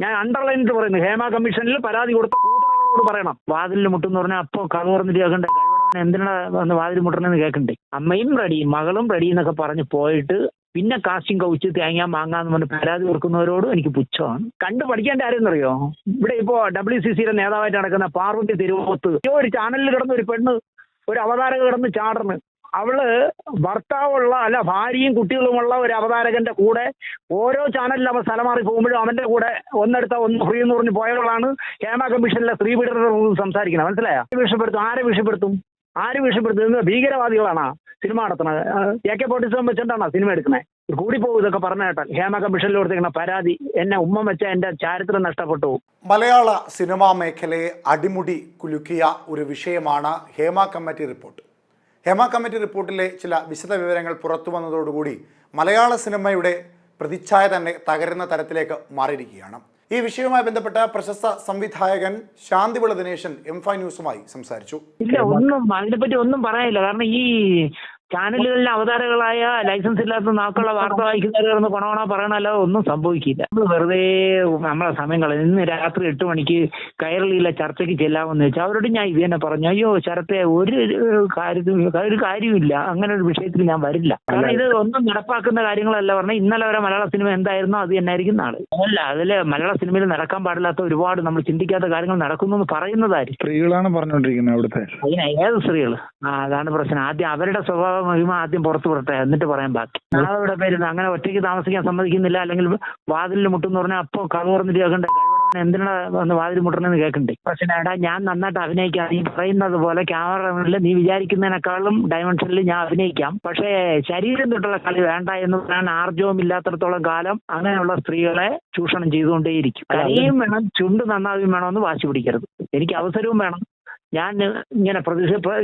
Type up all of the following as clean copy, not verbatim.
ഞാൻ അണ്ടർലൈനിട്ട് പറയുന്നു, ഹേമ കമ്മീഷനിൽ പരാതി കൊടുത്ത കൂതറകളോട് പറയണം. വാതിലിൽ മുട്ടെന്ന് പറഞ്ഞാൽ അപ്പോൾ കഥ തുറന്നിട്ട് കേൾക്കണ്ടേ, കഴിവടവൻ എന്തിനാ വന്ന് വാതിൽ മുട്ടണമെന്ന് കേൾക്കണ്ടേ. അമ്മയും റെഡി മകളും റെഡി എന്നൊക്കെ പറഞ്ഞ് പോയിട്ട് പിന്നെ കാസ്റ്റിംഗ് കൗച്ച് തേങ്ങ മാങ്ങാന്ന് പറഞ്ഞ് പരാതി കൊടുക്കുന്നവരോടും എനിക്ക് പുച്ഛമാണ്. കണ്ടു പഠിക്കേണ്ട ആരെന്നറിയോ, ഇവിടെ ഇപ്പോ WCCയുടെ നേതാവായിട്ട് നടക്കുന്ന പാർവതി തിരുവോത്ത് ഒരു ചാനലിൽ കിടന്ന ഒരു പെണ്ണ്, ഒരു അവതാരക കിടന്ന് ചാടർന്ന്. അവള് ഭർത്താവുള്ള അല്ല ഭാര്യയും കുട്ടികളുമുള്ള ഒരു അവതാരകന്റെ കൂടെ ഓരോ ചാനലിൽ അവൻ സ്ഥലം മാറി പോകുമ്പോഴും അവന്റെ കൂടെ ഒന്നെടുത്ത ഒന്ന് ഫ്രീ എന്ന് പറഞ്ഞ് പോയവളാണ് ഹേമ കമ്മീഷനിലെ സ്ത്രീ പീഡന സംസാരിക്കുന്നത്. മനസ്സിലായോ? ആരെ വിഷപ്പെടുത്തും? ഇത് ഭീകരവാദികളാണ് സിനിമ നടത്തുന്നത്. AK-47 വെച്ചിട്ടാണോ സിനിമ എടുക്കുന്നത്? കൂടിപ്പോകും ഇതൊക്കെ പറഞ്ഞു കേട്ടാൽ. ഹേമ കമ്മീഷനിൽ കൊടുത്തിരിക്കുന്ന പരാതി എന്നെ ഉമ്മ വെച്ച എന്റെ ചാരിത്രം നഷ്ടപ്പെട്ടു. മലയാള സിനിമാ മേഖലയെ അടിമുടി കുലുക്കിയ ഒരു വിഷയമാണ് Hema committee report. Hema committee റിപ്പോർട്ടിലെ ചില വിശദ വിവരങ്ങൾ പുറത്തു വന്നതോടുകൂടി മലയാള സിനിമയുടെ പ്രതിച്ഛായ തന്നെ തകരുന്ന തരത്തിലേക്ക് മാറിയിരിക്കുകയാണ്. ഈ വിഷയവുമായി ബന്ധപ്പെട്ട പ്രശസ്ത സംവിധായകൻ ശാന്തിവിള ദിനേശൻ M5 ന്യൂസുമായി സംസാരിച്ചു. ഇല്ല, അതിനെപ്പറ്റി ഒന്നും പറയാനില്ല. കാരണം ഈ ചാനലുകളിലെ അവതാരകളായ ലൈസൻസ് ഇല്ലാത്ത നാക്കുള്ള വാർത്ത വായിക്കുന്നവർ കൊണോണ പറയണല്ലോ, ഒന്നും സംഭവിക്കില്ല. നമ്മൾ വെറുതെ നമ്മളെ സമയം കളയും. ഇന്ന് രാത്രി 8 മണിക്ക് കൈരളിയിലെ ചർച്ചയ്ക്ക് ചെല്ലാമെന്ന് വെച്ചാൽ അവരോട് ഞാൻ ഇത് തന്നെ പറഞ്ഞു, അയ്യോ ശരത്തെ ഒരു കാര്യമില്ല, അങ്ങനെ ഒരു വിഷയത്തിൽ ഞാൻ വരില്ല. കാരണം ഇത് ഒന്നും നടപ്പാക്കുന്ന കാര്യങ്ങളല്ല. പറഞ്ഞാൽ ഇന്നലെ വരെ മലയാള സിനിമ എന്തായിരുന്നോ അത് തന്നെയായിരിക്കും നാളെ. അല്ല, അതില് മലയാള സിനിമയിൽ നടക്കാൻ പാടില്ലാത്ത ഒരുപാട് നമ്മൾ ചിന്തിക്കാത്ത കാര്യങ്ങൾ നടക്കുന്നു എന്ന് പറയുന്നതായിരിക്കും. സ്ത്രീകളാണ് പറഞ്ഞുകൊണ്ടിരിക്കുന്നത് അവിടുത്തെ. അതിന് ഏത് സ്ത്രീകൾ? അതാണ് പ്രശ്നം. ആദ്യം അവരുടെ സ്വഭാവ മഹിമ ആദ്യം പുറത്തു വിടട്ടെ, എന്നിട്ട് പറയാൻ ബാക്കി. നാളെ പേരുന്ന് അങ്ങനെ ഒറ്റയ്ക്ക് താമസിക്കാൻ സമ്മതിക്കുന്നില്ല, അല്ലെങ്കിൽ വാതിലിൽ മുട്ടെന്ന് പറഞ്ഞാൽ അപ്പോൾ കഥ തുറന്നിട്ട് കേൾക്കണ്ടേ, കഴിവടവൻ എന്തിനാ വന്ന് വാതിൽ മുട്ടണമെന്ന് കേൾക്കണ്ടേ. പക്ഷേ എടാ, ഞാൻ നന്നായിട്ട് അഭിനയിക്കാം. നീ പറയുന്നത് പോലെ ക്യാമറ മുന്നിൽ നീ വിചാരിക്കുന്നതിനേക്കാളും ഡയമെൻഷനിൽ ഞാൻ അഭിനയിക്കാം. പക്ഷേ ശരീരം തൊട്ടുള്ള കളി വേണ്ട എന്ന് പറയാൻ ആർജവം ഇല്ലാത്തടത്തോളം കാലം അങ്ങനെയുള്ള സ്ത്രീകളെ ചൂഷണം ചെയ്തുകൊണ്ടേയിരിക്കും. കരയും വേണം, ചുണ്ട് നന്നാവുകയും വേണമെന്ന് വാശി പിടിക്കരുത്. എനിക്ക് അവസരവും വേണം. ഞാൻ ഇങ്ങനെ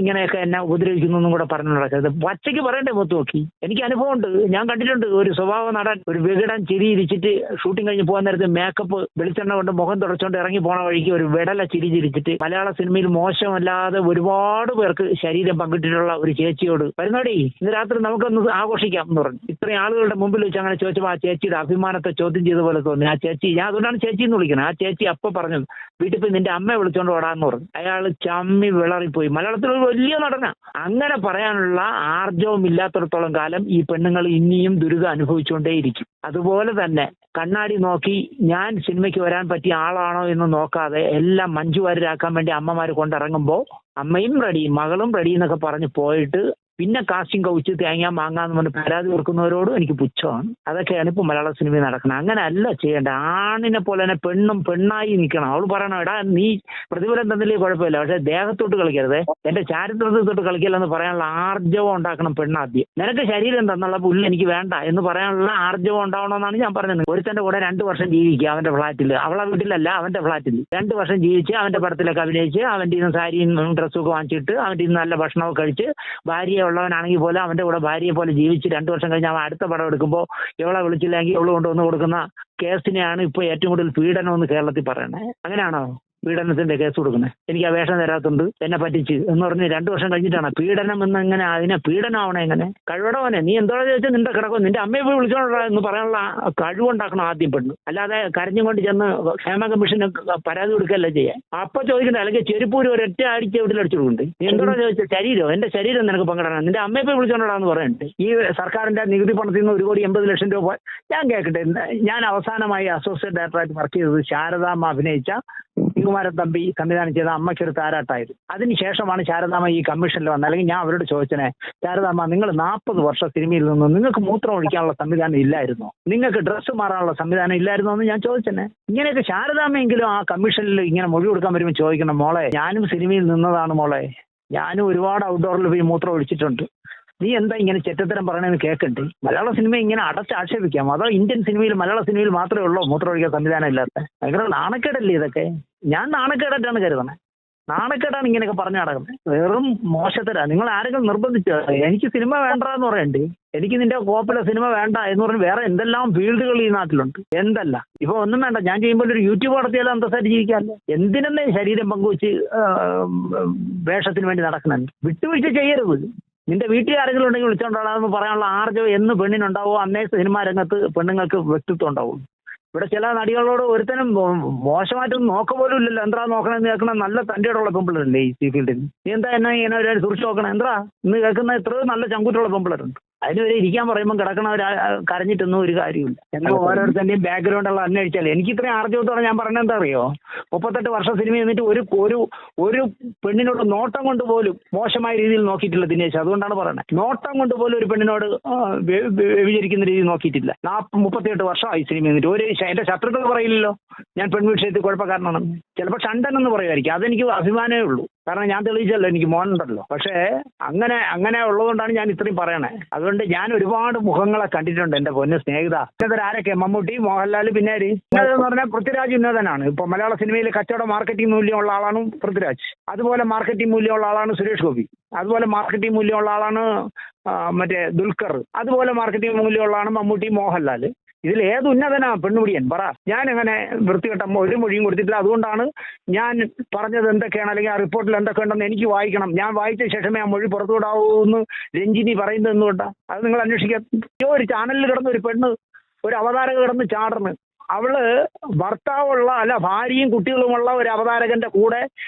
ഇങ്ങനെയൊക്കെ എന്നെ ഉപദ്രവിക്കുന്നു എന്നും കൂടെ പറഞ്ഞു നടക്കരുത്. പച്ചയ്ക്ക് പറയണ്ടേ മുഖത്ത് നോക്കി. എനിക്ക് അനുഭവമുണ്ട്, ഞാൻ കണ്ടിട്ടുണ്ട്. ഒരു സ്വഭാവ നടൻ ഒരു വികടൻ ചിരി ഇരിച്ചിട്ട് ഷൂട്ടിംഗ് കഴിഞ്ഞ് പോകാൻ നേരത്ത് മേക്കപ്പ് വെളിച്ചെണ്ണ കൊണ്ട് മുഖം തുടച്ചുകൊണ്ട് ഇറങ്ങി പോണ വഴിക്ക് ഒരു വിടല ചിരി ചിരിച്ചിട്ട് മലയാള സിനിമയിൽ മോശമല്ലാതെ ഒരുപാട് പേർക്ക് ശരീരം പങ്കിട്ടിട്ടുള്ള ഒരു ചേച്ചിയോട്, വരുന്നോടി ഇന്ന് രാത്രി നമുക്കൊന്ന് ആഘോഷിക്കാം എന്ന് പറഞ്ഞു. ഇത്രയും ആളുകളുടെ മുമ്പിൽ വെച്ച് അങ്ങനെ ചോദിച്ചപ്പോൾ ആ ചേച്ചിയുടെ അഭിമാനത്തെ ചോദ്യം ചെയ്ത പോലെ തോന്നി. ആ ചേച്ചി, ഞാൻ അതുകൊണ്ടാണ് ചേച്ചി എന്ന് വിളിക്കുന്നത്. ആ ചേച്ചി അപ്പൊ പറഞ്ഞത്, വീട്ടിൽ പോയി നിന്റെ അമ്മയെ വിളിച്ചോണ്ട് ഓടാന്ന് പറഞ്ഞു. അയാൾ ചമ്മി വിളറിപ്പോയി. മലയാളത്തിൽ ഒരു വലിയ നടന. അങ്ങനെ പറയാനുള്ള ആർജവം ഇല്ലാത്തിടത്തോളം കാലം ഈ പെണ്ണുങ്ങൾ ഇനിയും ദുരിതം അനുഭവിച്ചുകൊണ്ടേയിരിക്കും. അതുപോലെ തന്നെ കണ്ണാടി നോക്കി ഞാൻ സിനിമയ്ക്ക് വരാൻ പറ്റിയ ആളാണോ എന്ന് നോക്കാതെ എല്ലാം മഞ്ജുവാരിയാക്കാൻ വേണ്ടി അമ്മമാർ കൊണ്ടിറങ്ങുമ്പോൾ അമ്മയും റെഡി മകളും റെഡി എന്നൊക്കെ പറഞ്ഞ് പോയിട്ട് പിന്നെ കാസ്റ്റിംഗ് കൗച്ച് തേങ്ങ മാങ്ങാന്ന് പറഞ്ഞ് പരാതി കൊടുക്കുന്നവരോടും എനിക്ക് പുച്ഛമാണ്. അതൊക്കെയാണ് ഇപ്പൊ മലയാള സിനിമയിൽ നടക്കുന്നത്. അങ്ങനെ അല്ല ചെയ്യേണ്ട. ആണിനെ പോലെ തന്നെ പെണ്ണും പെണ്ണായി നിൽക്കണം. അവൾ പറയണം, എടാ നീ പ്രതിഫലം തന്നില്ലേ കുഴപ്പമില്ല, പക്ഷെ ദേഹത്തോട്ട് കളിക്കരുത്, എന്റെ ചാരിത്രത്തോട്ട് കളിക്കില്ലെന്ന് പറയാനുള്ള ആർജവം ഉണ്ടാക്കണം പെണ്ണാദ്യം. നിനക്ക് ശരീരം തന്നുള്ള പുല്ല് എനിക്ക് വേണ്ട എന്ന് പറയാനുള്ള ആർജവം ഉണ്ടാവണമെന്നാണ് ഞാൻ പറഞ്ഞത്. ഒരുത്തന്റെ കൂടെ 2 വർഷം ജീവിക്കുക അവന്റെ ഫ്ളാറ്റിൽ, അവളെ വീട്ടിലല്ല അവന്റെ ഫ്ളാറ്റിൽ 2 വർഷം ജീവിച്ച് അവന്റെ പടത്തിലൊക്കെ അഭിനയിച്ച് അവന്റെ ഇന്ന് സാരിയും ഡ്രസ്സും ഒക്കെ വാങ്ങിച്ചിട്ട് അവന്റെ ഇന്ന് നല്ല ഭക്ഷണമൊക്കെ കഴിച്ച് ഭാര്യയെ ഉള്ളവനാണെങ്കിൽ പോലും അവന്റെ കൂടെ ഭാര്യയെ പോലെ ജീവിച്ച് 2 വർഷം കഴിഞ്ഞ് അവൻ അടുത്ത പടം എടുക്കുമ്പോൾ ഇവളെ വിളിച്ചില്ലെങ്കിൽ ഇവള് കൊണ്ടുവന്ന് കൊടുക്കുന്ന കേസിനെയാണ് ഇപ്പൊ ഏറ്റവും കൂടുതൽ പീഡനം എന്ന് കേരളത്തിൽ പറയണേ. അങ്ങനെയാണോ പീഡനത്തിന്റെ കേസ് കൊടുക്കുന്നത്? എനിക്ക് ആ വേഷം തരാത്തുണ്ട്, എന്നെ പറ്റിച്ച് എന്ന് പറഞ്ഞ് 2 വർഷം കഴിഞ്ഞിട്ടാണ് പീഡനം എന്ന്. എങ്ങനെ അതിനെ പീഡനമാവണേ? എങ്ങനെ കഴിവടവനെ നീ എന്തോ ചോദിച്ചാൽ നിന്റെ കിടക്കും, നിന്റെ അമ്മയെ പോയി വിളിച്ചോണ്ടാ എന്ന് പറയാനുള്ള കഴിവുണ്ടാക്കണം ആദ്യം പെണ്ണ്. അല്ലാതെ കരഞ്ഞും കൊണ്ട് ചെന്ന് ഹേമ കമ്മീഷന് പരാതി കൊടുക്കല്ല ചെയ്യാൻ. അപ്പൊ ചോദിക്കണ്ട, അല്ലെങ്കിൽ ചെരുപ്പൂര് ഒരൊറ്റ അടിച്ച് വീട്ടിൽ അടിച്ചു കൊടുക്കുന്നുണ്ട്. നീ എന്തോടാ ചോദിച്ചാൽ ശരീരം, എന്റെ ശരീരം നിനക്ക് പങ്കിടണം, നിന്റെ അമ്മയെ പോയി വിളിച്ചോണ്ടാന്ന് പറയുന്നുണ്ട്. ഈ സർക്കാരിന്റെ നികുതി പണത്തിൽ നിന്ന് 1,80,00,000 രൂപ ഞാൻ കേൾക്കട്ടെ. ഞാൻ അവസാനമായി അസോസിയേറ്റ് ഡയറക്ടറായിട്ട് വർക്ക് ചെയ്തത് ശാരദാമ്മ അഭിനയിച്ച കുമാരൻ തമ്പി സംവിധാനം ചെയ്ത അമ്മയ്ക്കൊരു താരാട്ടായിരുന്നു. അതിനുശേഷമാണ് ശാരദാമ്മ ഈ കമ്മീഷനിൽ വന്നത്. അല്ലെങ്കിൽ ഞാൻ അവരോട് ചോദിച്ചനെ, ശാരദാമ്മ നിങ്ങൾ 40 വർഷം സിനിമയിൽ നിന്ന് നിങ്ങൾക്ക് മൂത്രം ഒഴിക്കാനുള്ള സംവിധാനം ഇല്ലായിരുന്നോ, നിങ്ങൾക്ക് ഡ്രസ്സ് മാറാനുള്ള സംവിധാനം ഇല്ലായിരുന്നോ എന്ന് ഞാൻ ചോദിച്ചനെ. ഇങ്ങനെയൊക്കെ ശാരദാമ്മയെങ്കിലും ആ കമ്മീഷനിൽ ഇങ്ങനെ മൊഴി കൊടുക്കാൻ വരുമ്പോൾ ചോദിക്കണം, മോളെ ഞാനും സിനിമയിൽ നിന്നതാണ് മോളെ, ഞാനും ഒരുപാട് ഔട്ട്ഡോറിൽ പോയി മൂത്രം ഒഴിച്ചിട്ടുണ്ട്, നീ എന്താ ഇങ്ങനെ ചെറ്റത്തരം പറയണെന്ന് കേൾക്കണ്ടേ? മലയാള സിനിമ ഇങ്ങനെ ആക്ഷേപിക്കാം? അതോ ഇന്ത്യൻ സിനിമയിൽ മലയാള സിനിമയിൽ മാത്രമേ ഉള്ളൂ മൂത്രമൊഴിക്കാൻ സംവിധാനം ഇല്ലാത്ത? ഭയങ്കര നാണക്കേടല്ലേ ഇതൊക്കെ? ഞാൻ നാണക്കേടായിട്ടാണ് കരുതുന്നത്. നാണക്കേടാണ് ഇങ്ങനെയൊക്കെ പറഞ്ഞു നടക്കുന്നത്. വെറും മോശത്തരാ. നിങ്ങൾ ആരെങ്കിലും നിർബന്ധിച്ചോ? എനിക്ക് സിനിമ വേണ്ടെന്ന് പറയണ്ടേ? എനിക്ക് നിന്റെ കോപ്പിലെ സിനിമ വേണ്ട എന്ന് പറഞ്ഞ് വേറെ എന്തെല്ലാം ഫീൽഡുകൾ ഈ നാട്ടിലുണ്ട്, എന്തല്ല. ഇപ്പൊ ഒന്നും വേണ്ട, ഞാൻ ചെയ്യുമ്പോൾ ഒരു യൂട്യൂബ് നടത്തിയാലും അന്തസ്സായിട്ട് ജീവിക്കാമല്ലോ. എന്തിനെന്നേ ശരീരം പങ്കുവെച്ച് വേഷത്തിന് വേണ്ടി നടക്കുന്നുണ്ട്? വിട്ടുവീഴ്ച ചെയ്യരുത്. നിന്റെ വീട്ടിൽ ആരെങ്കിലും ഉണ്ടെങ്കിൽ വിളിച്ചോണ്ടാന്ന് പറയാനുള്ള ആർജവം എന്ന് പെണ്ണിനുണ്ടാവോ അന്നേ സിനിമാ രംഗത്ത് പെണ്ണുങ്ങൾക്ക് വ്യക്തിത്വം ഉണ്ടാവും. ഇവിടെ ചില നടികളോട് ഒരുത്തനും മോശമായിട്ടൊന്നും നോക്ക പോലും ഇല്ലല്ലോ. എന്താ നോക്കണമെന്ന് കേൾക്കണം, നല്ല തൻ്റെയുള്ള പെമ്പിളരല്ലേ ഈ ഫീൽഡിൽ. നീ എന്താ എന്നെ ഇങ്ങനെ ഒരു സുറിച്ച് നോക്കണം? എന്താ ഇന്ന് കേൾക്കുന്ന എത്രയോ നല്ല ചങ്കൂറ്റുള്ള പെമ്പിളരുണ്ട്. അതിന് വരെ ഇരിക്കാൻ പറയുമ്പോൾ കിടക്കണവർ കരഞ്ഞിട്ടൊന്നും ഒരു കാര്യമില്ല. എന്നാൽ ഓരോരുത്തരുടെയും ബാക്ക്ഗ്രൗണ്ട് ഉള്ള അന്വേഷിച്ചാൽ എനിക്ക് ഇത്രയും ആർജവത്തോടെ ഞാൻ പറഞ്ഞത് എന്താ അറിയോ, 38 വർഷം സിനിമ എന്നിട്ട് ഒരു പെണ്ണിനോട് നോട്ടം കൊണ്ട് പോലും മോശമായ രീതിയിൽ നോക്കിയിട്ടില്ല ദിനേശ്. അതുകൊണ്ടാണ് പറയുന്നത്, നോട്ടം കൊണ്ട് പോലും ഒരു പെണ്ണിനോട് വ്യഭിചരിക്കുന്ന രീതിയിൽ നോക്കിയിട്ടില്ല. 38 വർഷമായി സിനിമ എന്നിട്ട് എന്റെ ശത്രുക്കൾ പറയില്ലല്ലോ ഞാൻ പെൺവിഷയത്തിൽ കുഴപ്പക്കാരനാണെന്ന്. ചിലപ്പോൾ ഷണ്ടൻ എന്ന് പറയുമായിരിക്കും, അതെനിക്ക് അഭിമാനമേ ഉള്ളൂ. കാരണം ഞാൻ തെളിയിച്ചല്ലോ, എനിക്ക് മോനുണ്ടല്ലോ. പക്ഷേ അങ്ങനെ ഉള്ളതുകൊണ്ടാണ് ഞാൻ ഇത്രയും പറയണേ. അതുകൊണ്ട് ഞാൻ ഒരുപാട് മുഖങ്ങളെ കണ്ടിട്ടുണ്ട് എൻ്റെ പൊന്ന് സ്നേഹിത. ആരൊക്കെ? മമ്മൂട്ടി, മോഹൻലാൽ, പിന്നെ എന്ന് പറഞ്ഞാൽ പൃഥ്വിരാജ് ഉന്നതനാണ്. ഇപ്പൊ മലയാള സിനിമയിൽ കച്ചവട മാർക്കറ്റിംഗ് മൂല്യമുള്ള ആളാണ് പൃഥ്വിരാജ്. അതുപോലെ മാർക്കറ്റിംഗ് മൂല്യമുള്ള ആളാണ് സുരേഷ് ഗോപി. അതുപോലെ മാർക്കറ്റിംഗ് മൂല്യമുള്ള ആളാണ് മറ്റേ ദുൽഖർ. അതുപോലെ മാർക്കറ്റിംഗ് മൂല്യമുള്ള ആളാണ് മമ്മൂട്ടി, മോഹൻലാൽ. ഇതിൽ ഏത് ഉന്നതനാ പെണ്ണുപിടിയൻ പറ? ഞാൻ അങ്ങനെ വൃത്തികെട്ട ഒരു മൊഴിയും കൊടുത്തിട്ടില്ല. അതുകൊണ്ടാണ് ഞാൻ പറഞ്ഞത് എന്തൊക്കെയാണ്, അല്ലെങ്കിൽ ആ റിപ്പോർട്ടിൽ എന്തൊക്കെ ഉണ്ടെന്ന് എനിക്ക് വായിക്കണം. ഞാൻ വായിച്ച ശേഷമേ ആ മൊഴി പുറത്തുവിടാവൂന്ന് രഞ്ജിനി പറയുന്നത് എന്തുകൊണ്ടാ? അത് നിങ്ങൾ അന്വേഷിക്കുക. ഒരു ചാനലിൽ കിടന്ന് ഒരു പെണ്ണ്, ഒരു അവതാരക കിടന്ന് ചാടർന്ന്, അവള് ഭർത്താവുള്ള അല്ല ഭാര്യയും കുട്ടികളുമുള്ള ഒരു അവതാരകന്റെ കൂടെ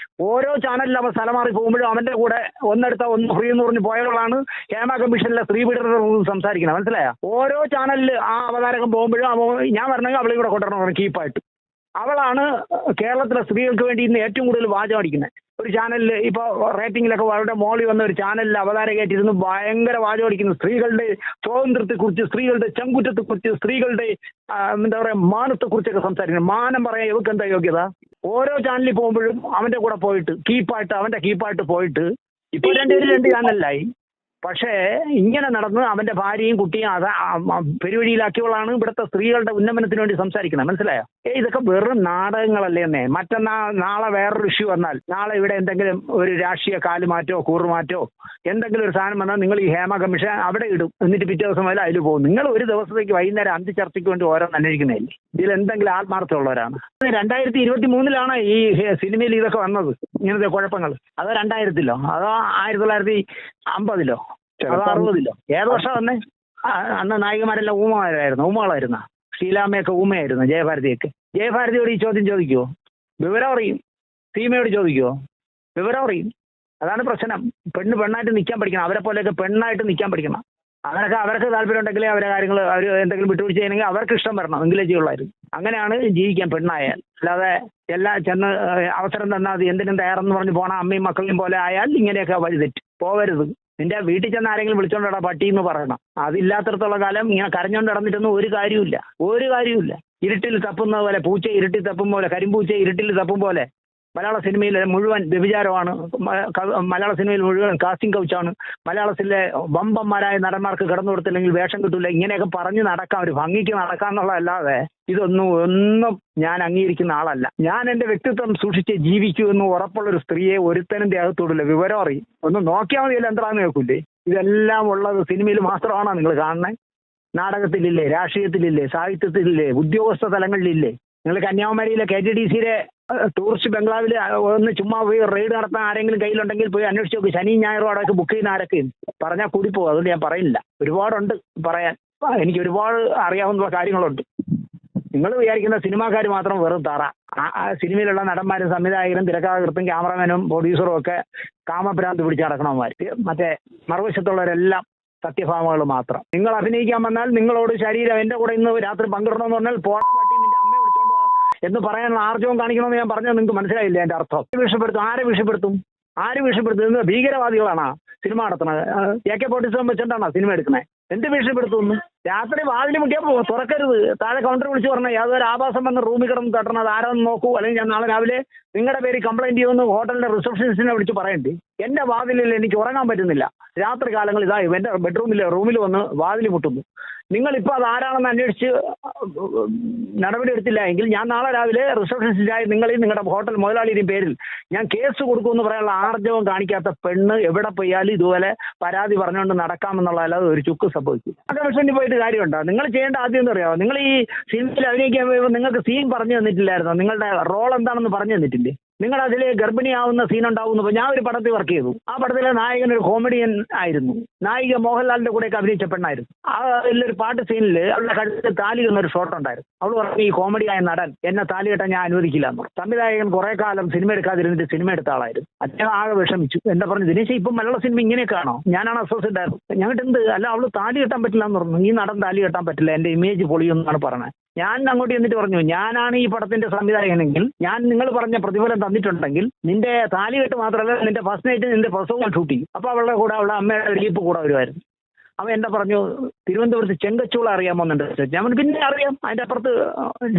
ഓരോ ചാനലിൽ അവൻ സ്ഥലം മാറി പോകുമ്പോഴും അവന്റെ കൂടെ ഒന്നെടുത്ത ഒന്ന് ഫ്രീ എന്ന് പറഞ്ഞ് പോയവളാണ് ഹേമ കമ്മീഷനിലെ സ്ത്രീ പീഡനത്തെ സംസാരിക്കുന്നത്. മനസ്സിലായ? ഓരോ ചാനലിൽ ആ അവതാരകൻ പോകുമ്പോഴും ഞാൻ പറഞ്ഞെങ്കിൽ അവളെ കൂടെ കൊണ്ടുവരണം കീപ്പായിട്ട്. അവളാണ് കേരളത്തിലെ സ്ത്രീകൾക്ക് വേണ്ടി ഇന്ന് ഏറ്റവും കൂടുതൽ വാചകം അടിക്കുന്നത്. ഒരു ചാനലിൽ ഇപ്പോൾ റേറ്റിംഗിലൊക്കെ വളരെ മോളി വന്ന ഒരു ചാനലിൽ അവതാരകയായിട്ടിരുന്ന് ഭയങ്കര വാചകം അടിക്കുന്നു. സ്ത്രീകളുടെ സ്വാതന്ത്ര്യത്തെക്കുറിച്ച്, സ്ത്രീകളുടെ ചങ്കുറ്റത്തെക്കുറിച്ച്, സ്ത്രീകളുടെ എന്താ പറയുക മാനത്തെക്കുറിച്ചൊക്കെ സംസാരിക്കുന്നത്. മാനം പറയാൻ ഇവർക്ക് എന്താ യോഗ്യത? ഓരോ ചാനലിൽ പോകുമ്പോഴും അവന്റെ കൂടെ പോയിട്ട് അവന്റെ കീപ്പായിട്ട് പോയിട്ട് ഇപ്പോൾ രണ്ട് ചാനലിലായി. പക്ഷേ ഇങ്ങനെ നടന്ന് അവന്റെ ഭാര്യയും കുട്ടിയും പെരുവഴിയിലാക്കിയവളാണ് ഇവിടുത്തെ സ്ത്രീകളുടെ ഉന്നമനത്തിന് വേണ്ടി സംസാരിക്കുന്നത്. മനസ്സിലായോ? ഇതൊക്കെ വെറും നാടകങ്ങളല്ലേ എന്നേ. നാളെ വേറൊരു ഇഷ്യൂ വന്നാൽ, നാളെ ഇവിടെ എന്തെങ്കിലും ഒരു രാഷ്ട്രീയ കാലുമാറ്റോ കൂറുമാറ്റോ എന്തെങ്കിലും ഒരു സാധനം വന്നാൽ നിങ്ങൾ ഈ ഹേമ കമ്മീഷൻ അവിടെ ഇടും. എന്നിട്ട് പിറ്റേ ദിവസം വരെ അതിൽ പോകും. നിങ്ങൾ ഒരു ദിവസത്തേക്ക് വൈകുന്നേരം അന്തിച്ചർച്ചയ്ക്ക് വേണ്ടി ഓരോന്ന് അന്വേഷിക്കുന്നതല്ലേ? ഇതിൽ എന്തെങ്കിലും ആത്മാർത്ഥമുള്ളവരാണ്. 2023 ഈ സിനിമയിൽ ഇതൊക്കെ വന്നത്, ഇങ്ങനത്തെ കുഴപ്പങ്ങൾ. അതോ 2000-ലോ അതോ 1950-ലോ അതോ 60-ലോ? ഏത് വർഷം വന്നേ? അന്ന് നായികമാരെല്ലാം ഊമകളായിരുന്നു. ഷീലാമ്മയൊക്കെ ഊമയായിരുന്നു. ജയഭാരതിയോട് ഈ ചോദ്യം ചോദിക്കുമോ? വിവരം അറിയും. സീമയോട് ചോദിക്കുമോ? വിവരം അറിയും. അതാണ് പ്രശ്നം. പെണ്ണായിട്ട് നിൽക്കാൻ പഠിക്കണം. അവരെ പോലെയൊക്കെ പെണ്ണായിട്ട് നിൽക്കാൻ പഠിക്കണം. അവർക്ക് താല്പര്യം ഉണ്ടെങ്കിൽ അവരെ കാര്യങ്ങൾ അവർ എന്തെങ്കിലും വിട്ടുവീഴ്ച ചെയ്യണമെങ്കിൽ അവർക്ക് ഇഷ്ടം വരണം, എങ്കിലേ ചെയ്യുള്ളായിരുന്നു. അങ്ങനെയാണ് ജീവിക്കാൻ പെണ്ണായാൽ. അല്ലാതെ എല്ലാം ചെന്ന് അവസരം തന്നാൽ അത് എന്തിനും തയ്യാറെന്ന് പറഞ്ഞ് പോണ അമ്മയും മക്കളെയും പോലെ ആയാൽ ഇങ്ങനെയൊക്കെ വഴിതെറ്റ് പോവരുത്. നിന്റെ വീട്ടിൽ ചെന്ന് ആരെങ്കിലും വിളിച്ചോണ്ടാ പട്ടി എന്ന് പറയണം. അതില്ലാത്തടത്തോളം കാലം ഇങ്ങനെ കരഞ്ഞോണ്ട് നടന്നിട്ടൊന്നും ഒരു കാര്യമില്ല. ഇരുട്ടിൽ തപ്പുന്ന പോലെ, പൂച്ച ഇരുട്ടിൽ തപ്പും പോലെ, കരിമ്പൂച്ച ഇരുട്ടിൽ തപ്പും പോലെ മലയാള സിനിമയിൽ മുഴുവൻ വ്യഭിചാരമാണ്. മലയാള സിനിമയിൽ മുഴുവൻ കാസ്റ്റിംഗ് കൗച്ചാണ്. മലയാളത്തിലെ വമ്പന്മാരായ നടന്മാർക്ക് കിടന്നു കൊടുത്തില്ലെങ്കിൽ വേഷം കിട്ടൂല. ഇങ്ങനെയൊക്കെ പറഞ്ഞ് നടക്കാം, ഒരു ഭംഗിക്ക് നടക്കാന്നുള്ളതല്ലാതെ ഒന്നും ഞാൻ അംഗീകരിക്കുന്ന ആളല്ല. ഞാൻ എൻ്റെ വ്യക്തിത്വം സൂക്ഷിച്ച് ജീവിക്കൂ എന്ന് ഉറപ്പുള്ളൊരു സ്ത്രീയെ ഒരുത്തനും ദേഹത്തോടില്ല. വിവരം അറിയും. ഒന്ന് നോക്കിയാൽ മതിയല്ലോ, എന്താണെന്ന് കേൾക്കൂലേ? ഇതെല്ലാം ഉള്ളത് സിനിമയിൽ മാത്രമാണോ നിങ്ങൾ കാണുന്നത്? നാടകത്തിലില്ലേ? രാഷ്ട്രീയത്തിലില്ലേ? സാഹിത്യത്തിലില്ലേ? ഉദ്യോഗസ്ഥ തലങ്ങളിലില്ലേ? നിങ്ങൾ കന്യാകുമാരിയിലെ KTDCയിലെ ടൂറിസ്റ്റ് ബംഗ്ലാവിൽ ഒന്ന് ചുമ്മാ പോയി റെയ്ഡ് നടത്താൻ ആരെങ്കിലും കയ്യിലുണ്ടെങ്കിൽ പോയി അന്വേഷിച്ച് നോക്കി. ശനിയും ഞായറും അവിടെയൊക്കെ ബുക്ക് ചെയ്യുന്ന ആരൊക്കെ പറഞ്ഞാൽ കൂടി പോകും. അതുകൊണ്ട് ഞാൻ പറയില്ല. ഒരുപാടുണ്ട് പറയാൻ. എനിക്ക് ഒരുപാട് അറിയാവുന്ന കാര്യങ്ങളുണ്ട്. നിങ്ങൾ വിചാരിക്കുന്ന സിനിമാക്കാർ മാത്രം വെറും തറ. സിനിമയിലുള്ള നടന്മാരും സംവിധായകരും തിരക്കഥാകൃത്തും ക്യാമറമാനും പ്രൊഡ്യൂസറും ഒക്കെ കാമഭ്രാന്ത് പിടിച്ച് നടക്കണവന്മാർ. മറ്റേ മറുവശത്തുള്ളവരെല്ലാം സത്യഭാമകൾ മാത്രം. നിങ്ങൾ അഭിനയിക്കാൻ വന്നാൽ നിങ്ങളോട് ശരീരം എൻ്റെ കൂടെ ഇന്ന് രാത്രി പങ്കിടണമെന്ന് പറഞ്ഞാൽ പോടാ പട്ടി നിന്റെ അമ്മയെ വിളിച്ചോണ്ട് വാ എന്ന് പറയാനുള്ള ആർജവം കാണിക്കണമെന്ന് ഞാൻ പറഞ്ഞത് നിങ്ങൾക്ക് മനസ്സിലായില്ല എൻ്റെ അർത്ഥം. ആര് ഭീഷണിപ്പെടുത്തും? ഇന്ന് ഭീകരവാദികളാണ് സിനിമ നടത്തുന്നത്. AK-47 വെച്ചിട്ടാണോ സിനിമ എടുക്കുന്നത്? എന്ത് ഭീഷണിപ്പെടുത്തുന്നു? രാത്രി വാതിൽ മുട്ടിയാൽ തുറക്കരുത്. താഴെ കൗണ്ടർ വിളിച്ച് പറഞ്ഞാൽ യാതൊരു ആഭാസം വന്ന് റൂമിൽ കിടന്ന് തട്ടണം, അത് ആരാന്ന് നോക്കൂ, അല്ലെങ്കിൽ ഞാൻ നാളെ രാവിലെ നിങ്ങളുടെ പേര് കംപ്ലൈന്റ് ചെയ്യുമെന്ന് ഹോട്ടലിന്റെ റിസപ്ഷനിസ്റ്റിനെ വിളിച്ച് പറയണ്ടേ? എന്റെ വാതിലിൽ എനിക്ക് ഉറങ്ങാൻ പറ്റുന്നില്ല. രാത്രി കാലങ്ങൾ എന്റെ റൂമിൽ വന്ന് വാതിൽ മുട്ടുന്നു. നിങ്ങളിപ്പോൾ അത് ആരാണെന്ന് അന്വേഷിച്ച് നടപടി എടുത്തില്ല എങ്കിൽ ഞാൻ നാളെ രാവിലെ റിസപ്ഷനിസ്റ്റായി നിങ്ങളുടെ ഹോട്ടൽ മുതലാളിയുടെയും പേരിൽ ഞാൻ കേസ് കൊടുക്കുമെന്ന് പറയാനുള്ള ആർജവം കാണിക്കാത്ത പെണ്ണ് എവിടെ പോയാലും ഇതുപോലെ പരാതി പറഞ്ഞുകൊണ്ട് നടക്കാമെന്നുള്ളതല്ലാതെ ഒരു ചുക്ക് സംഭവിക്കും. കമ്മീഷനിൽ പോയിട്ട് കാര്യമുണ്ടോ? നിങ്ങൾ ചെയ്യേണ്ട ആദ്യം എന്ന് പറയാമോ? നിങ്ങൾ ഈ സിനിമയിൽ അഭിനയിക്കാൻ പോയപ്പോൾ നിങ്ങൾക്ക് സീൻ പറഞ്ഞു തന്നിട്ടില്ലായിരുന്നോ? നിങ്ങളുടെ റോൾ എന്താണെന്ന് പറഞ്ഞു തന്നിട്ടില്ലേ? നിങ്ങൾ അതിൽ ഗർഭിണിയാവുന്ന സീൻ ഉണ്ടാവുന്നു. ഞാൻ ഒരു പടത്തിൽ വർക്ക് ചെയ്തു. ആ പടത്തിലെ നായകൻ ഒരു കോമഡിയൻ ആയിരുന്നു. നായിക മോഹൻലാലിന്റെ കൂടെയൊക്കെ അഭിനയിച്ച പെണ്ണായിരുന്നു. ആ ഒരു പാട്ട് സീനിൽ അവളുടെ കഴുത്തിൽ താലി എന്നൊരു ഷോട്ട് ഉണ്ടായിരുന്നു. അവൾ പറഞ്ഞു, ഈ കോമഡിയായ നടൻ എന്നെ താലി കെട്ടാൻ ഞാൻ അനുവദിക്കില്ല എന്ന്. സംവിധായകൻ കുറെ കാലം സിനിമ എടുക്കാതിരുന്നിട്ട് സിനിമ എടുത്ത ആളായിരുന്നു. അദ്ദേഹം ആകെ വിഷമിച്ചു. എന്താ പറഞ്ഞു, ദിനേശ് ഇപ്പം മലയാള സിനിമ ഇങ്ങനെയൊക്കെയാണോ? ഞാനാണ് അസോസിയേറ്റ് ആയിരുന്നു. ഞങ്ങൾക്ക് എന്ത് അല്ല, അവള് താലി കെട്ടാൻ പറ്റില്ല എന്ന് പറഞ്ഞു. ഈ നടൻ താലി കെട്ടാൻ പറ്റില്ല, എന്റെ ഇമേജ് പൊളിയെന്നാണ് പറഞ്ഞത്. ഞാൻ അങ്ങോട്ട് എന്നിട്ട് പറഞ്ഞു, ഞാനാണ് ഈ പടത്തിന്റെ സംവിധായകനെങ്കിൽ ഞാൻ നിങ്ങൾ പറഞ്ഞ പ്രതിഫലം തന്നിട്ടുണ്ടെങ്കിൽ നിന്റെ താലികെട്ട് മാത്രമല്ല നിന്റെ ഫസ്റ്റ് നൈറ്റ് നിന്റെ പ്രസവം ഷൂട്ട് ചെയ്യും. അപ്പൊ അവളുടെ കൂടെ അവളുടെ അമ്മയുടെ ലീപ്പ് കൂടെ വരുമായിരുന്നു. അവൻ എന്താ പറഞ്ഞു, തിരുവനന്തപുരത്ത് ചെങ്കച്ചൂള അറിയാമോന്നുണ്ട്. ഞാൻ പിന്നെ അറിയാം, അതിന്റെ അപ്പുറത്ത്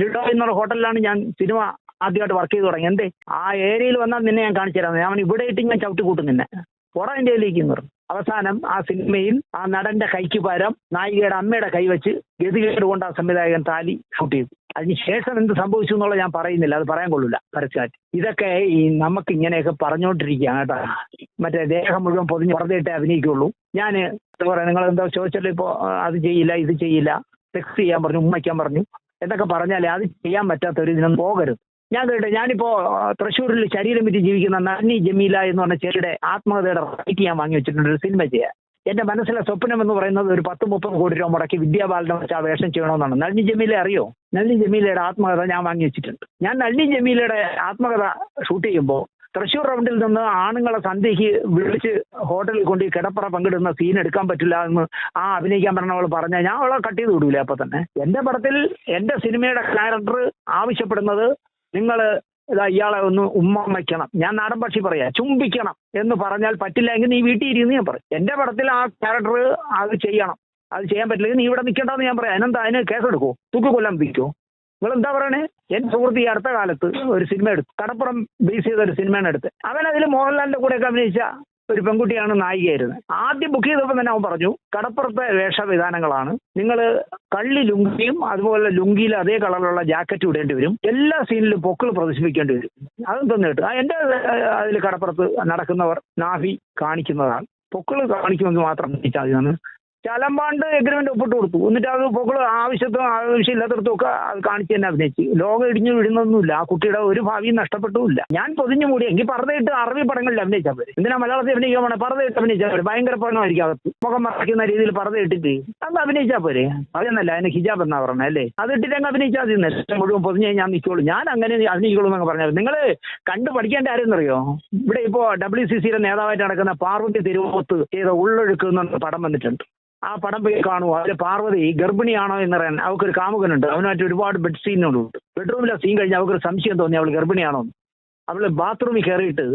ലിഡോ എന്നുള്ള ഹോട്ടലിലാണ് ഞാൻ സിനിമ ആദ്യമായിട്ട് വർക്ക് ചെയ്ത് തുടങ്ങി. എന്തേ ആ ഏരിയയിൽ വന്നാൽ നിന്നെ ഞാൻ കാണിച്ചു തരാം. ഞാൻ ഇവിടെ ഇട്ട് ഞാൻ ചവിട്ടി കൂട്ടും നിന്നെ പോടാ ഇന്ത്യയിലേക്ക് എന്ന് പറഞ്ഞു. അവസാനം ആ സിനിമയിൽ ആ നടന്റെ കൈക്ക് പകരം നായികയുടെ അമ്മയുടെ കൈ വെച്ച് ഗതികേട് കൊണ്ട് ആ സംവിധായകൻ താലി ഷൂട്ട് ചെയ്തു. അതിനുശേഷം എന്ത് സംഭവിച്ചു എന്നുള്ളത് ഞാൻ പറയുന്നില്ല, അത് പറയാൻ കൊള്ളില്ല പരസ്യമായിട്ട്. ഇതൊക്കെ ഈ നമുക്ക് ഇങ്ങനെയൊക്കെ പറഞ്ഞുകൊണ്ടിരിക്കുകയാണ് കേട്ടോ. മറ്റേ ദേഹം മുഴുവൻ പൊതിഞ്ഞ് വെറുതെ അഭിനയിക്കുള്ളൂ. ഞാൻ എന്താ പറയുക, നിങ്ങൾ എന്താ ചോദിച്ചാലും ഇപ്പോൾ അത് ചെയ്യില്ല ഇത് ചെയ്യില്ല, സെക്സ് ചെയ്യാൻ പറഞ്ഞു, ഉമ്മയ്ക്കാൻ പറഞ്ഞു എന്നൊക്കെ പറഞ്ഞാൽ അത് ചെയ്യാൻ പറ്റാത്തൊരു ഇതിനും പോകരുത്. ഞാൻ കേട്ടെ, ഞാനിപ്പോ തൃശ്ശൂരിൽ ശരീരം വിറ്റ് ജീവിക്കുന്ന നന്നി ജമീല എന്ന് പറഞ്ഞ ചെടിയുടെ ആത്മകഥയുടെ റൈറ്റ് ഞാൻ വാങ്ങി വെച്ചിട്ടുണ്ട് ഒരു സിനിമ ചെയ്യാൻ. എന്റെ മനസ്സിലെ സ്വപ്നം എന്ന് പറയുന്നത് ഒരു 10-30 കോടി രൂപ മുടക്കി വിദ്യാബാലനെ വെച്ച് ആ വേഷം ചെയ്യണമെന്നാണ്. നളിനി ജമീല അറിയോ? നളിനി ജമീലയുടെ ആത്മകഥ ഞാൻ വാങ്ങി വെച്ചിട്ടുണ്ട്. ഞാൻ നളിനി ജമീലയുടെ ആത്മകഥ ഷൂട്ട് ചെയ്യുമ്പോൾ തൃശ്ശൂർ റൗണ്ടിൽ നിന്ന് ആണുങ്ങളെ സന്ധ്യയ്ക്ക് വിളിച്ച് ഹോട്ടലിൽ കൊണ്ട് കിടപ്പറ പങ്കിടുന്ന സീൻ എടുക്കാൻ പറ്റില്ല എന്ന് ആ അഭിനയിക്കാൻ പറഞ്ഞവൾ പറഞ്ഞാൽ ഞാൻ അവളെ കട്ട് ചെയ്ത് വിടൂല. അപ്പൊ തന്നെ എന്റെ പടത്തിൽ എന്റെ സിനിമയുടെ ക്യാരക്ടർ ആവശ്യപ്പെടുന്നത് നിങ്ങൾ ഇയാളെ ഒന്ന് ഉമ്മ വയ്ക്കണം, ഞാൻ നാടൻ പക്ഷി പറയാ ചുംബിക്കണം എന്ന് പറഞ്ഞാൽ പറ്റില്ല എങ്കിൽ നീ വീട്ടിൽ ഇരുന്ന് ഞാൻ പറയും. എന്റെ പടത്തിൽ ആ ക്യാരക്ടർ അത് ചെയ്യണം, അത് ചെയ്യാൻ പറ്റില്ലെങ്കിൽ നീ ഇവിടെ നിൽക്കേണ്ടെന്ന് ഞാൻ പറയാം. അതിനെന്താ, അതിന് കേസെടുക്കുമോ, തൂക്കിക്കൊല്ലാൻ വിധിക്കുമോ? നിങ്ങൾ എന്താ പറയണേ? എന്റെ സുഹൃത്ത് ഈ അടുത്ത കാലത്ത് ഒരു സിനിമ എടുത്തു, കടപ്പുറം ബേസ് ചെയ്ത ഒരു സിനിമയാണ് എടുത്ത്. അവൻ അതിൽ മോഹൻലാലിന്റെ കൂടെയൊക്കെ അഭിനയിച്ച ഒരു പെൺകുട്ടിയാണ് നായികയായിരുന്നത്. ആദ്യം ബുക്ക് ചെയ്തപ്പോൾ തന്നെ അവൻ പറഞ്ഞു, കടപ്പുറത്തെ വേഷവിധാനങ്ങളാണ്, നിങ്ങൾ കള്ളി ലുങ്കിയും അതുപോലെ ലുങ്കിയിൽ അതേ കളറിലുള്ള ജാക്കറ്റ് ഇടേണ്ടി വരും, എല്ലാ സീനിലും പൊക്കിൾ പ്രദർശിപ്പിക്കേണ്ടി വരും. അതും തന്നിട്ട് എന്റെ അതിൽ കടപ്പുറത്ത് നടക്കുന്നവർ നാഭി കാണിക്കുന്നതാണ്, പൊക്കിൾ കാണിക്കുമെങ്കിൽ മാത്രം അഭിനയിച്ചാൽ ചലമ്പാണ്ട് എഗ്രിമെന്റ് ഒപ്പിട്ട് കൊടുത്തു. എന്നിട്ട് അത് പൊക്കിൾ ആവശ്യമില്ലാത്തടത്തും ഒക്കെ അത് കാണിച്ച് തന്നെ അഭിനയിച്ചു. ലോകം ഇടിഞ്ഞു വിടുന്നൊന്നുമില്ല, ആ കുട്ടിയുടെ ഒരു ഭാവിയും നഷ്ടപ്പെട്ടുമില്ല. ഞാൻ പൊതിഞ്ഞു മൂടി എങ്കിൽ പറഞ്ഞിട്ട് അറബി പടങ്ങളിൽ അഭിനയിച്ചാൽ പോരെ. എന്തിനാ മലയാളത്തിൽ അഭിനയിക്കാൻ പോണേ? പറഞ്ഞിട്ട് അഭിനയിച്ചാൽ പോരെ. ഭയങ്കര പണമായിരിക്കും അകത്ത്, മുഖം മറയ്ക്കുന്ന രീതിയിൽ പറഞ്ഞിട്ടിട്ട് അത് അഭിനയിച്ചാൽ പോരെ. അതെന്നല്ല, അതിന് ഹിജാബ് എന്നാ പറഞ്ഞത് അല്ലേ? അത് ഇട്ടിട്ട് അങ്ങ് അഭിനയിച്ചാൽ മതി. മുഴുവൻ പൊതിഞ്ഞ് ഞാൻ നിൽക്കുള്ളൂ, ഞാൻ അങ്ങനെ അഭിനയിക്കുള്ളൂ എന്നൊക്കെ പറഞ്ഞാൽ നിങ്ങൾ കണ്ടു പഠിക്കേണ്ട ആരെന്നറിയോ? ഇവിടെ ഇപ്പോൾ WCCയുടെ നേതാവായിട്ട് നടക്കുന്ന പാർവതി തിരുവോത്ത് ചെയ്ത ഉള്ളൊഴുക്ക് എന്ന പടം വന്നിട്ടുണ്ട്. ആ പടം പോയി കാണുമോ? അതിൽ പാർവതി ഗർഭിണിയാണോ എന്നറിയാൻ അവൾക്കൊരു കാമുകനുണ്ട്, അവനുമായിട്ട് ഒരുപാട് ബെഡ് സീനുകളുണ്ട്. ബെഡ്റൂമിലെ സീൻ കഴിഞ്ഞ് അവൾക്കൊരു സംശയം തോന്നി അവൾ ഗർഭിണിയാണോ എന്ന്. അവൾ ബാത്റൂമിൽ കയറിയിട്ട്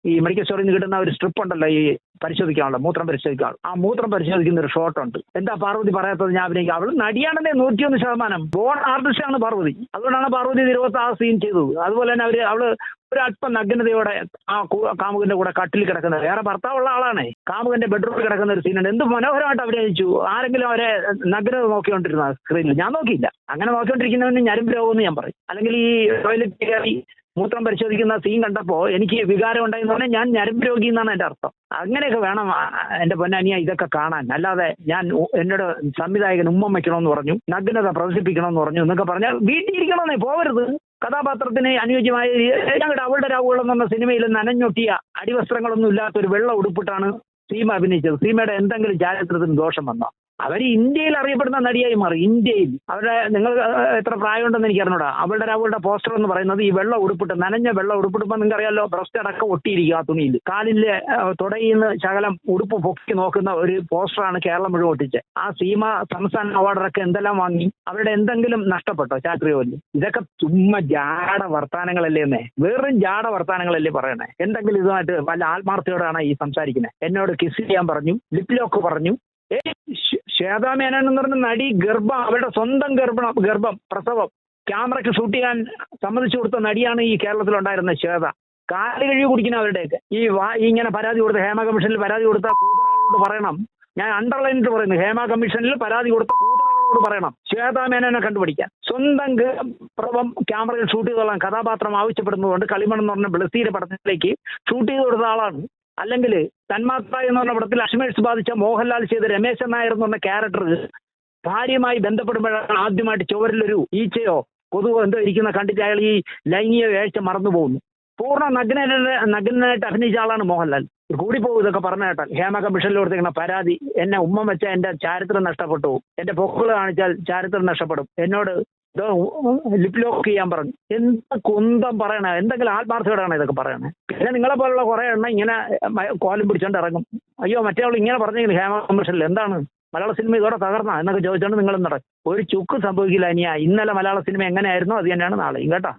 ഈ മെഡിക്കൽ സ്റ്റോറിൽ നിന്ന് കിട്ടുന്ന ഒരു സ്ട്രിപ്പ് ഉണ്ടല്ലോ, ഈ പരിശോധിക്കാനുള്ള മൂത്രം പരിശോധിക്കാനുള്ള, ആ മൂത്രം പരിശോധിക്കുന്ന ഒരു ഷോട്ട് ഉണ്ട്. എന്താ പാർവതി പറയാത്തത്? ഞാൻ അഭിനയിക്കാം. അവൾ നടിയാണെന്നേ 101%. ബോൺ ആർട്ടിസ്റ്റാണ് പാർവതി. അതുകൊണ്ടാണ് പാർവതി തിരുവോത്ത് ആ സീൻ ചെയ്തത്. അതുപോലെ തന്നെ അവള് ഒരല്പം നഗ്നതയോടെ ആ കാമുകന്റെ കൂടെ കട്ടിൽ കിടക്കുന്നത്, വേറെ ഭർത്താവുള്ള ആളാണ്, കാമുകന്റെ ബെഡ്റൂമിൽ കിടക്കുന്ന ഒരു സീനുണ്ട്. എന്ത് മനോഹരമായിട്ട് അഭിനയിച്ചു. ആരെങ്കിലും അവരെ നഗ്നത നോക്കിക്കൊണ്ടിരുന്ന സ്ക്രീനിൽ? ഞാൻ നോക്കിയില്ല. അങ്ങനെ നോക്കിക്കൊണ്ടിരിക്കുന്നവന് ഞരമ്പ് രോഗമെന്ന് ഞാൻ പറയും. അല്ലെങ്കിൽ ഈ ടോയ്ലറ്റ് കയറി മൂത്രം പരിശോധിക്കുന്ന സീൻ കണ്ടപ്പോൾ എനിക്ക് വികാരം ഉണ്ടായെന്ന് പറഞ്ഞാൽ ഞാൻ ഞരമ്പ് രോഗി എന്നാണ് എൻ്റെ അർത്ഥം. അങ്ങനെയൊക്കെ വേണം എൻ്റെ പൊന്നനിയ ഇതൊക്കെ കാണാൻ. അല്ലാതെ എന്നോട് സംവിധായകൻ ഉമ്മ വയ്ക്കണമെന്ന് പറഞ്ഞു, നഗ്നത പ്രദർശിപ്പിക്കണമെന്ന് പറഞ്ഞു എന്നൊക്കെ പറഞ്ഞാൽ വീട്ടിൽ ഇരിക്കണമെന്നേ, പോകരുത്. കഥാപാത്രത്തിന് അനുയോജ്യമായ ഞങ്ങളുടെ അവളുടെ രാവുകൾ എന്ന സിനിമയിൽ നനഞ്ഞൊട്ടിയ അടിവസ്ത്രങ്ങളൊന്നും ഇല്ലാത്തൊരു വെള്ള ഉടുപ്പിട്ടാണ് സീമ അഭിനയിച്ചത്. സീമയുടെ എന്തെങ്കിലും ചാരിത്രത്തിന് ദോഷം വന്നോ? അവർ ഇന്ത്യയിൽ അറിയപ്പെടുന്ന നടിയായി മാറി. ഇന്ത്യയിൽ അവരുടെ, നിങ്ങൾ എത്ര പ്രായമുണ്ടെന്ന് എനിക്ക് അറിഞ്ഞൂടാ, അവളുടെ രാവുകളുടെ പോസ്റ്റർ എന്ന് പറയുന്നത് ഈ വെള്ള ഉടുപ്പിട്ട്, നനഞ്ഞ വെള്ള ഉടുപ്പിടുമ്പോൾ നിങ്ങൾക്ക് അറിയാലോ, ബ്രസ്റ്റ് അടക്കം ഒട്ടിയിരിക്കുക ആ തുണിയിൽ. കാലിലെ തുടയിൽ നിന്ന് ശകലം ഉടുപ്പ് പൊക്കി നോക്കുന്ന ഒരു പോസ്റ്ററാണ് കേരളം മുഴുവൻ ഒട്ടിച്ചത്. ആ സീമ സംസ്ഥാന അവാർഡൊക്കെ എന്തെല്ലാം വാങ്ങി, അവരുടെ എന്തെങ്കിലും നഷ്ടപ്പെട്ടോ ചാക്രിയോല്? ഇതൊക്കെ ചുമ്മാ ജാട വർത്താനങ്ങളല്ലേ എന്നേ, വെറും ജാട വർത്താനങ്ങളല്ലേ പറയണേ. എന്തെങ്കിലും ഇതുമായിട്ട് വല്ല ആത്മാർത്ഥയോടാണ് ഈ സംസാരിക്കുന്നത്. എന്നോട് കിസ് ചെയ്യാൻ പറഞ്ഞു, ലിപ് ലോക്ക് പറഞ്ഞു. ശ്വേതാ മേനോൻ എന്ന് പറഞ്ഞ നടി ഗർഭം, അവരുടെ സ്വന്തം ഗർഭം പ്രസവം ക്യാമറയ്ക്ക് ഷൂട്ട് ചെയ്യാൻ സമ്മതിച്ചു കൊടുത്ത നടിയാണ് ഈ കേരളത്തിലുണ്ടായിരുന്ന ശ്വേത. കാല് കഴുകി കുടിക്കുന്ന അവരുടെയൊക്കെ ഇങ്ങനെ പരാതി കൊടുത്ത ഹേമ കമ്മീഷനിൽ പരാതി കൊടുത്ത കൂതറകളോട് പറയണം. ഞാൻ അണ്ടർലൈനിട്ട് പറയുന്നു, ഹേമ കമ്മീഷനിൽ പരാതി കൊടുത്ത കൂതറകളോട് പറയണം ശ്വേതാ മേനോനെ കണ്ടുപിടിക്കാൻ. സ്വന്തം പ്രഭം ക്യാമറയിൽ ഷൂട്ട് ചെയ്തോളാം കഥാപാത്രം ആവശ്യപ്പെടുന്നതുകൊണ്ട് കളിമൺ എന്ന് പറഞ്ഞ ബ്ലസീയുടെ പടത്തിലേക്ക് ഷൂട്ട് ചെയ്ത് കൊടുത്ത ആളാണ്. അല്ലെങ്കിൽ തന്മാത്ര എന്ന് പറഞ്ഞ പടത്തിൽ അഷ്മേഴ്സ് ബാധിച്ച മോഹൻലാൽ ചെയ്ത രമേശൻ നായർ എന്ന് പറഞ്ഞ ക്യാരക്ടർ ഭാര്യയുമായി ബന്ധപ്പെടുമ്പോഴാണ് ആദ്യമായിട്ട് ചുവരിലൊരു ഈച്ചയോ കൊതുകോ എന്തോ ഇരിക്കുന്ന കണ്ടിട്ട് അയാൾ ഈ ലൈംഗിക വേഴ്ച മറന്നു പോകുന്നു. പൂർണ്ണ നഗ്നനായിട്ട് അഭിനയിച്ച ആളാണ് മോഹൻലാൽ. കൂടിപ്പോകും ഇതൊക്കെ പറഞ്ഞ കേട്ടാൽ. ഹേമ കമ്മീഷനിൽ കൊടുത്തിരിക്കുന്ന പരാതി, എന്നെ ഉമ്മ വെച്ച എന്റെ ചാരിത്രം നഷ്ടപ്പെട്ടു, എന്റെ പൊക്കുകൾ കാണിച്ചാൽ ചാരിത്രം നഷ്ടപ്പെടും, എന്നോട് ലിപ് ലോക്ക് ചെയ്യാൻ പറഞ്ഞു. എന്ത് കുന്തം പറയണേ, എന്തെങ്കിലും ആത്മാർത്ഥയോടാണ് ഇതൊക്കെ പറയണേ. പിന്നെ നിങ്ങളെ പോലുള്ള കുറെ എണ്ണം ഇങ്ങനെ കോലം പിടിച്ചോണ്ട് ഇറങ്ങും. അയ്യോ മറ്റേ ആൾ ഇങ്ങനെ പറഞ്ഞെങ്കിൽ ഹേമ കമ്മീഷനിൽ എന്താണ് മലയാള സിനിമ ഇതോടെ തകർന്ന എന്നൊക്കെ ചോദിച്ചോണ്ട് നിങ്ങൾ നടക്കും. ഒരു ചുക്ക് സംഭവിക്കില്ല. ഇന്നലെ മലയാള സിനിമ എങ്ങനെയായിരുന്നോ അത് തന്നെയാണ് നാളെയും കേട്ടോ.